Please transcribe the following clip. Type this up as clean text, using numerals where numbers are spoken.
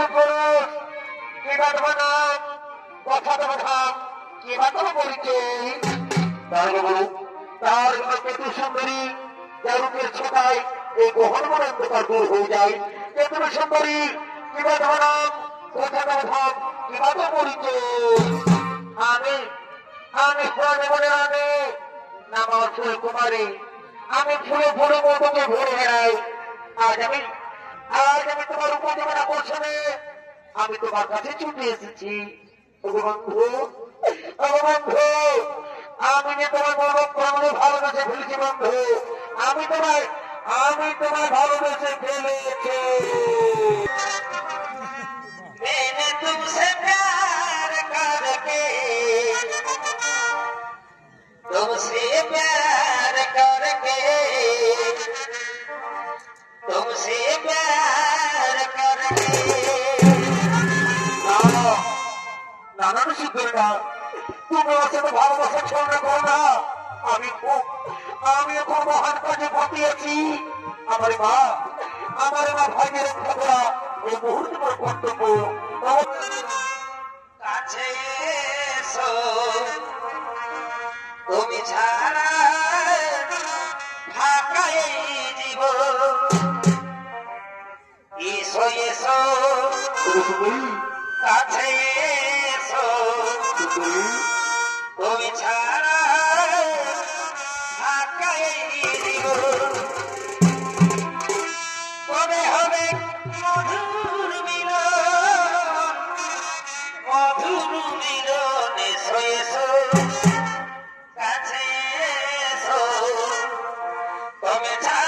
পুরুষ কিবা তোমার নাম কথা তোমার ধাম কিবা তোমার পরিচয় তাহলে বলুন তার কেতু সুন্দরী যার রূপের ছোটায় এই গহন অন্ধকার দূর হয়ে যায় কেতু সুন্দরী কিবা তোমার নাম কথা তোমার ধাম কিবা তোমার পরিচয় আমি আমি প্রাণে বলে আমি নাম আমার ফুল কুমারী আমি ফুলে ফুলে মতকে ভরে বেড়াই আজ আমি তোমার উপজীবন আকর্ষণে আমি তোমার কাছে ছুটে এসেছি বন্ধু বন্ধু আমি যে তোমার মন প্রাণে ভালোবেসে ফেলেছি বন্ধু আমি তোমায় ভালোবেসে ফেলেছি मैंने तुमसे प्यार करके तुमसे प्यार करके तुमसे प्यार करके नाना सिद्ध ना তুমি ওকে তো ভালোবাসা ছড়া করো না আমি এখন মহান কাজে পাঠিয়েছি আমার মা ভাইয়ের রক্ষা করা এই মুহূর্তে বড় কর্তব্য কাছে এসো তুমি ছাড়া ফাঁকা এই জীবন এসো এসো কাছে এসো তুমি ছাড়া ফাঁকা এই জীবন কবে হবে মধুর মিলন এসো এসো কাছে এসো তুমি ছাড়া